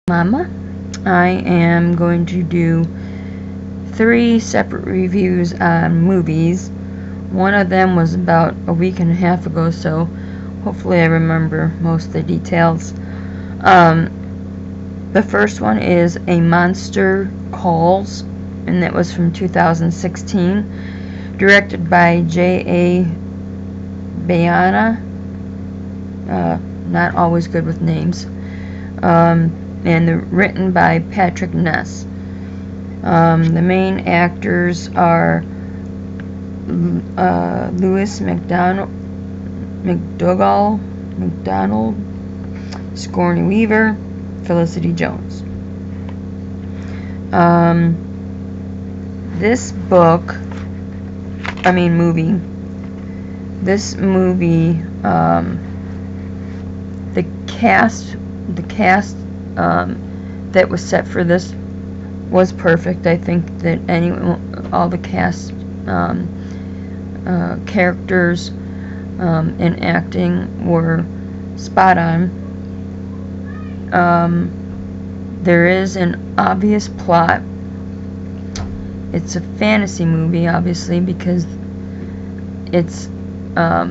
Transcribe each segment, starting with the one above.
Mama. I am going to do 3 separate reviews on movies. One of them was about a week and a half ago, so hopefully I remember most of the details. The first one is A Monster Calls, and that was from 2016, directed by J.A Bayona. Not always good with names. And written by Patrick Ness. The main actors are Louis MacDougall, Sigourney Weaver, Felicity Jones. This movie, the cast that was set for this was perfect. I think that all the cast characters and acting were spot on. There is an obvious plot. It's a fantasy movie, obviously, because it's a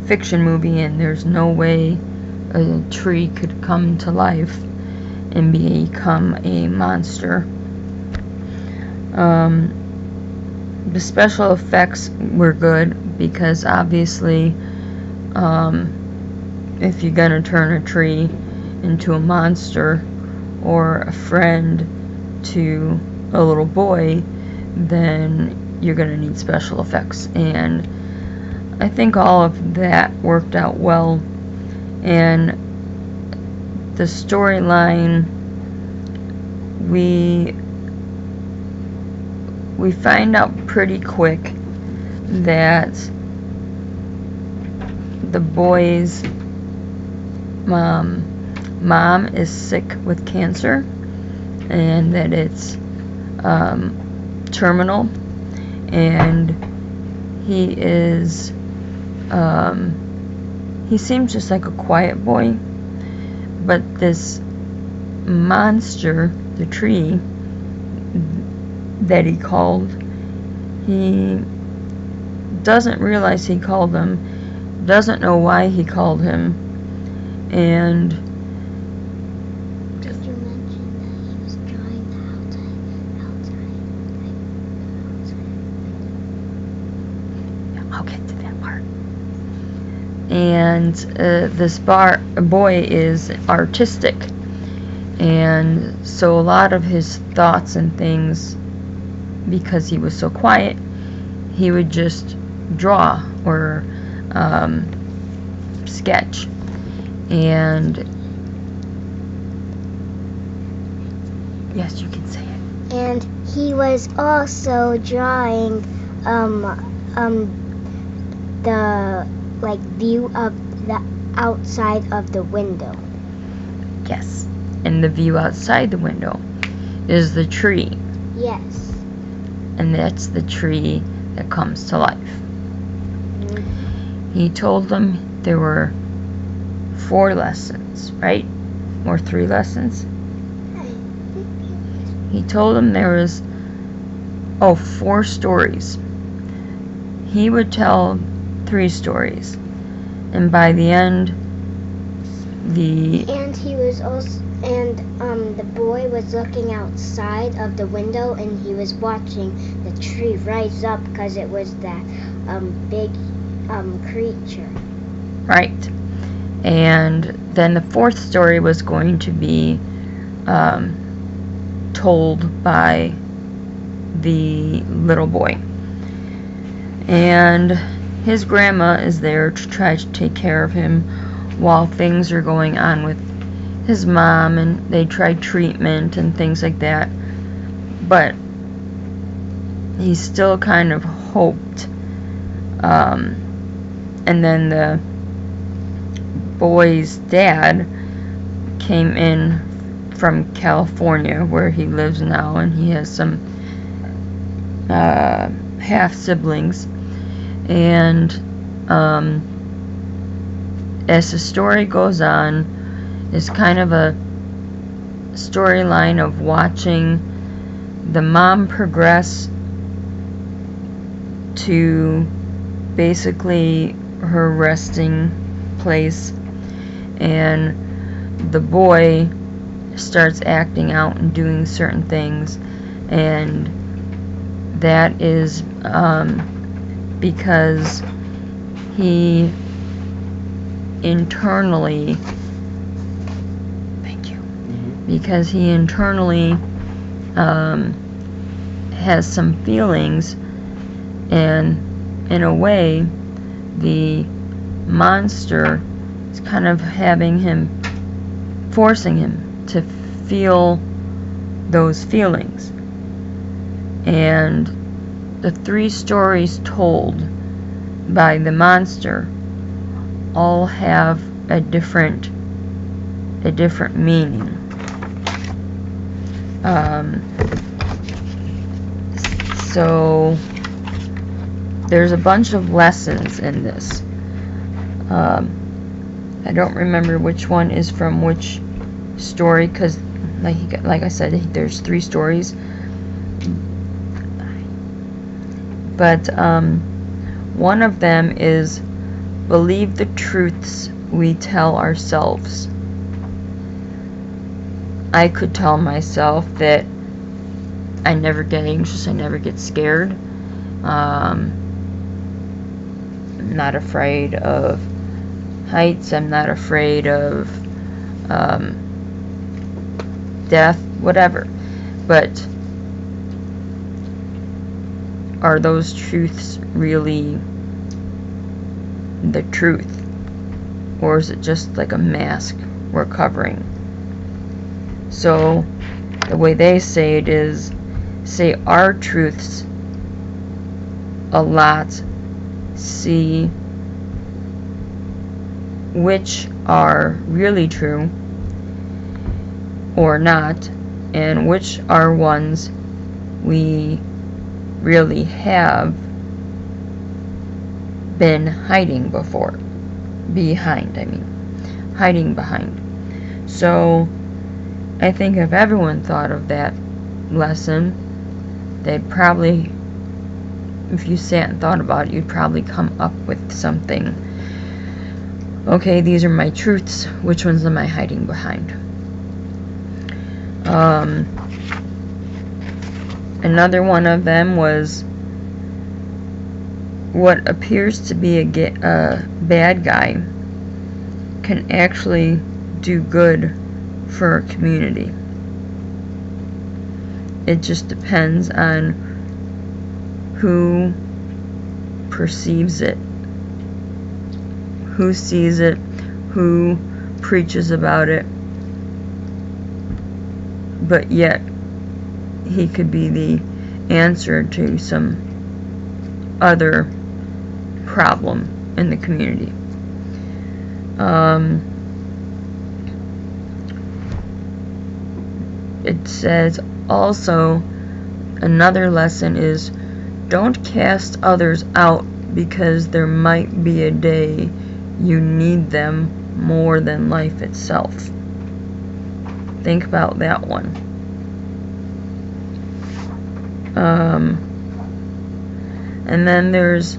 fiction movie, and there's no way a tree could come to life and become a monster. The special effects were good because obviously if you're gonna turn a tree into a monster or a friend to a little boy, then you're gonna need special effects, and I think all of that worked out well. And the storyline, we find out pretty quick that the boy's mom is sick with cancer, and that it's terminal, and he seems just like a quiet boy, but this monster, the tree that he called, he doesn't realize he called him, doesn't know why he called him, and did you mention that he was drawing the outside? I'll get to that part. And this boy is artistic, and so a lot of his thoughts and things, because he was so quiet, he would just draw or sketch. And yes, you can say it. And he was also drawing the view of the outside of the window. Yes, and the view outside the window is the tree. Yes. And that's the tree that comes to life. He told them there were 4 lessons, right? Or 3 lessons? He told them there was 4 stories. He would tell 3 stories, and by the end, and he was also, the boy was looking outside of the window, and he was watching the tree rise up because it was that big creature. Right. And then the 4th story was going to be told by the little boy, and his grandma is there to try to take care of him while things are going on with his mom, and they tried treatment and things like that, but he still kind of hoped. And then the boy's dad came in from California, where he lives now, and he has some half siblings, and as the story goes on, it's kind of a storyline of watching the mom progress to basically her resting place, and the boy starts acting out and doing certain things, and that is because he internally has some feelings, and in a way the monster is kind of forcing him to feel those feelings. And the 3 stories told by the monster all have a different meaning. So there's a bunch of lessons in this. I don't remember which one is from which story, because like I said, there's 3 stories. But one of them is, believe the truths we tell ourselves. I could tell myself that I never get anxious, I never get scared. I'm not afraid of heights, I'm not afraid of death, whatever. But are those truths really the truth? Or is it just like a mask we're covering? So the way they say it is, say our truths a lot, see which are really true or not, and which are ones we really have been hiding behind. So I think if everyone thought of that lesson, they'd probably, if you sat and thought about it, you'd probably come up with something. Okay, these are my truths. Which ones am I hiding behind? Another one of them was, what appears to be a bad guy can actually do good for a community. It just depends on who perceives it, who sees it, who preaches about it, but yet he could be the answer to some other problem in the community. It says also, another lesson is, don't cast others out, because there might be a day you need them more than life itself. Think about that one. And then there's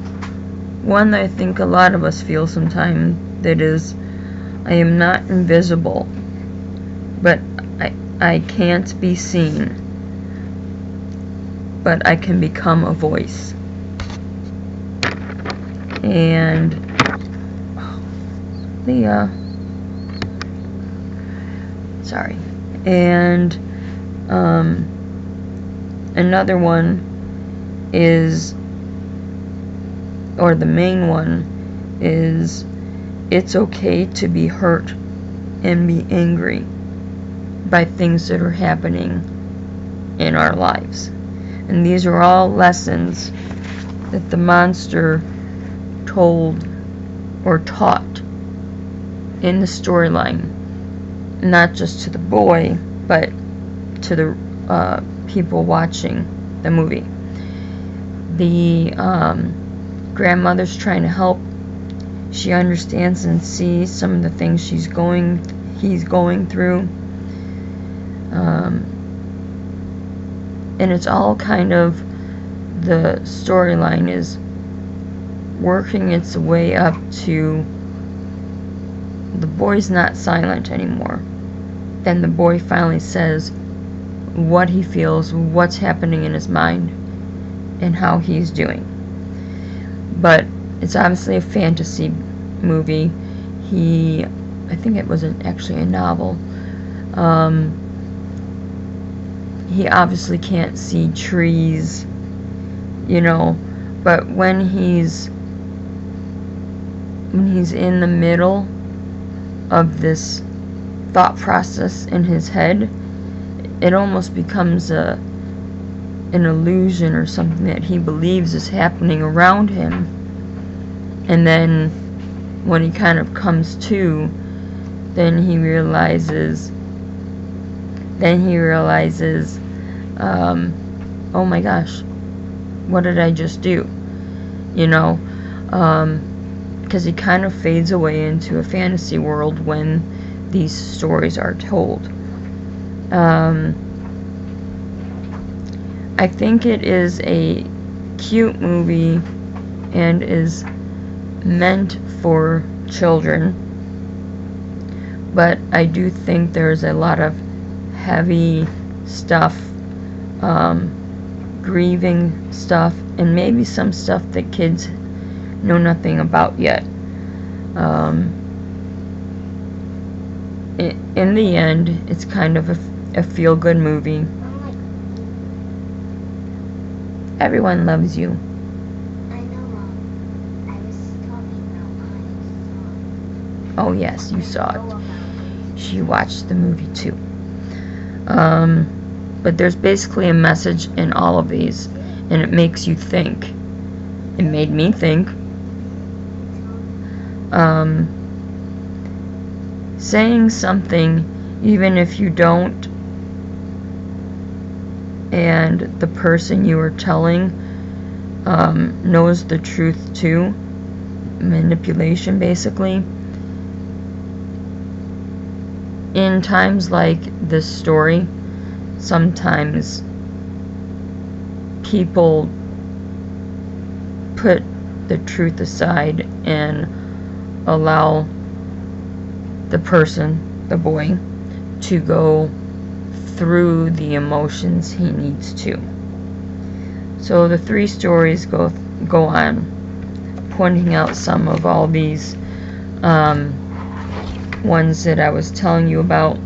one that I think a lot of us feel sometimes, that is, I am not invisible, but I can't be seen, but I can become a voice. And another one is, or the main one is, it's okay to be hurt and be angry by things that are happening in our lives. And these are all lessons that the monster told or taught in the storyline, not just to the boy, but to the people watching the movie. The grandmother's trying to help. She understands and sees some of the things he's going through. And it's all kind of, the storyline is working its way up to the boy's not silent anymore. Then the boy finally says what he feels, what's happening in his mind, and how he's doing. But it's obviously a fantasy movie. I think it was actually a novel. He obviously can't see trees, but when he's in the middle of this thought process in his head, it almost becomes an illusion or something that he believes is happening around him. And then when he kind of comes to, then he realizes, oh my gosh, what did I just do? Because he kind of fades away into a fantasy world when these stories are told. I think it is a cute movie and is meant for children, but I do think there's a lot of heavy stuff, grieving stuff, and maybe some stuff that kids know nothing about yet. In the end, it's kind of a feel-good movie. Everyone loves you. I know, Mom. I was talking about Oh yes, you saw it. She watched the movie too. But there's basically a message in all of these, and it makes you think. It made me think. Saying something, even if you don't, and the person you are telling knows the truth too, manipulation basically. In times like this story, sometimes people put the truth aside and allow the person, the boy, to go through the emotions he needs to. So the 3 stories go on, pointing out some of all these ones that I was telling you about.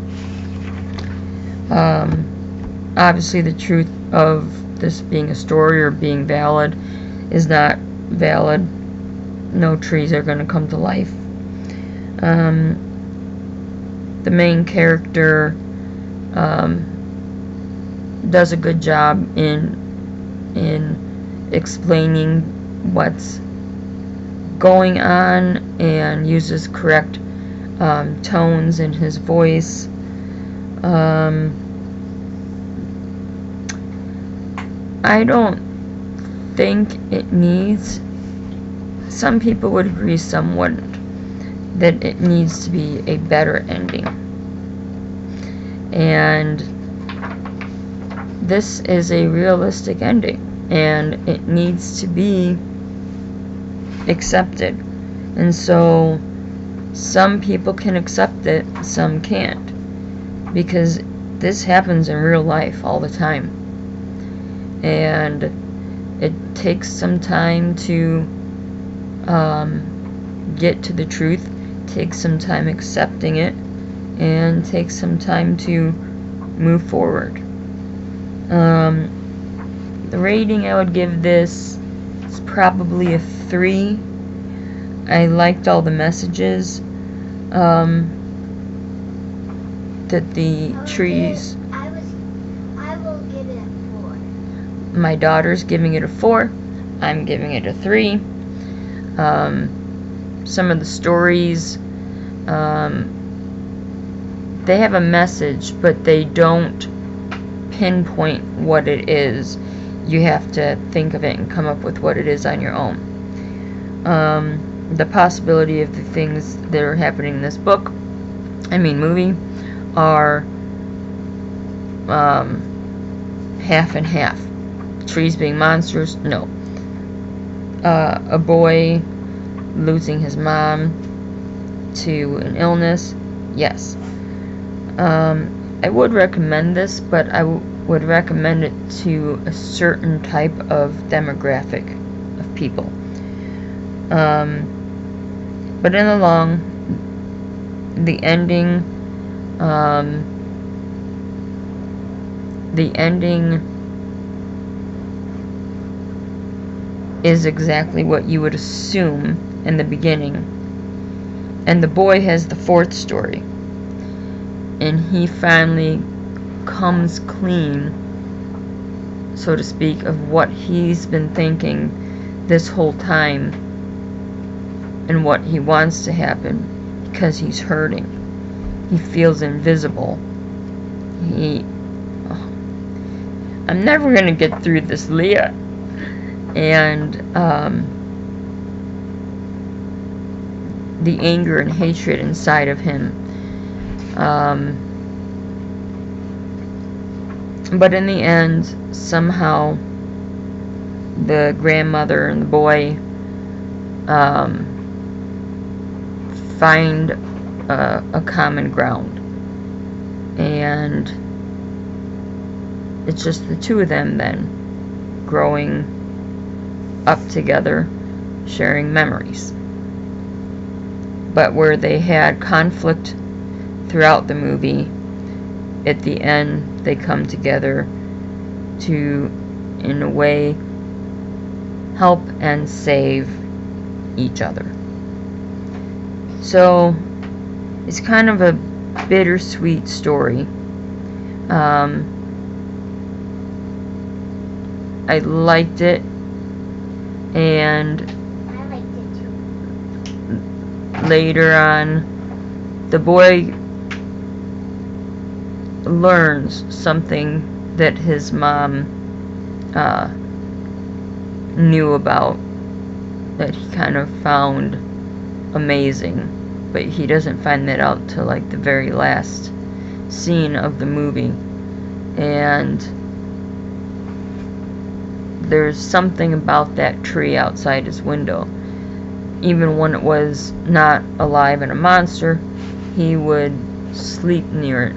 Obviously the truth of this being a story or being valid is not valid. No trees are going to come to life. The main character does a good job in explaining what's going on and uses correct tones in his voice. I don't think it needs, some people would agree, some wouldn't, that it needs to be a better ending. And this is a realistic ending, and it needs to be accepted. And so some people can accept it, some can't, because this happens in real life all the time, and it takes some time to get to the truth, takes some time accepting it, and takes some time to move forward. The rating I would give this is probably a 3. I liked all the messages that the trees. I will give it a 4. My daughter's giving it a 4. I'm giving it a 3. Some of the stories, they have a message, but they don't pinpoint what it is. You have to think of it and come up with what it is on your own. The possibility of the things that are happening in this movie, are half and half. Trees being monsters? No. A boy losing his mom to an illness? Yes. I would recommend this, but I would recommend it to a certain type of demographic of people. But in the long, the ending is exactly what you would assume in the beginning. And the boy has the fourth story. And he finally comes clean, so to speak, of what he's been thinking this whole time and what he wants to happen, because he's hurting. He feels invisible. I'm never going to get through this, Leah. And the anger and hatred inside of him. But in the end, somehow the grandmother and the boy find a common ground, and it's just the two of them then growing up together, sharing memories. But where they had conflict throughout the movie, at the end they come together to, in a way, help and save each other. So it's kind of a bittersweet story. I liked it, and I liked it too. Later on, the boy learns something that his mom knew about, that he kind of found amazing, but he doesn't find that out till like the very last scene of the movie. And there's something about that tree outside his window. Even when it was not alive and a monster, he would sleep near it,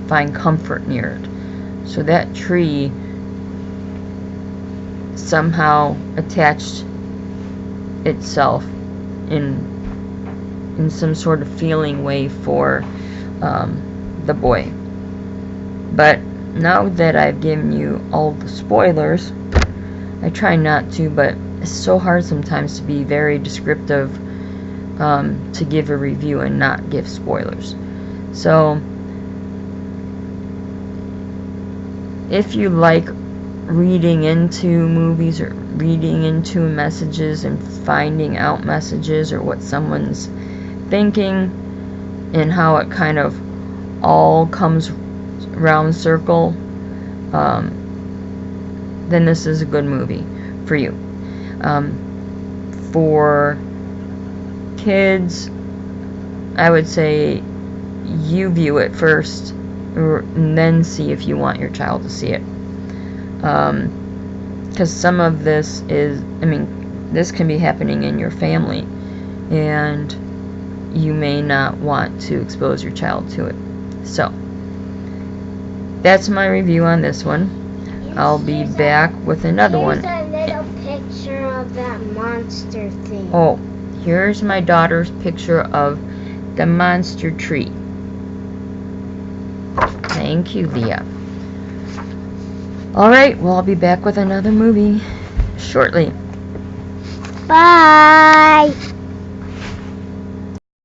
find comfort near it. So that tree somehow attached itself in some sort of feeling way for the boy. But now that I've given you all the spoilers, I try not to, but it's so hard sometimes to be very descriptive, to give a review and not give spoilers. So if you like reading into movies or reading into messages and finding out messages or what someone's thinking and how it kind of all comes round circle, then this is a good movie for you. For kids, I would say you view it first, and then see if you want your child to see it. Because some of this is, this can be happening in your family, and you may not want to expose your child to it. So, that's my review on this one. I'll be back with another one. Here's a little picture of that monster thing. Oh, here's my daughter's picture of the monster tree. Thank you, Leah. Alright, well, I'll be back with another movie shortly. Bye!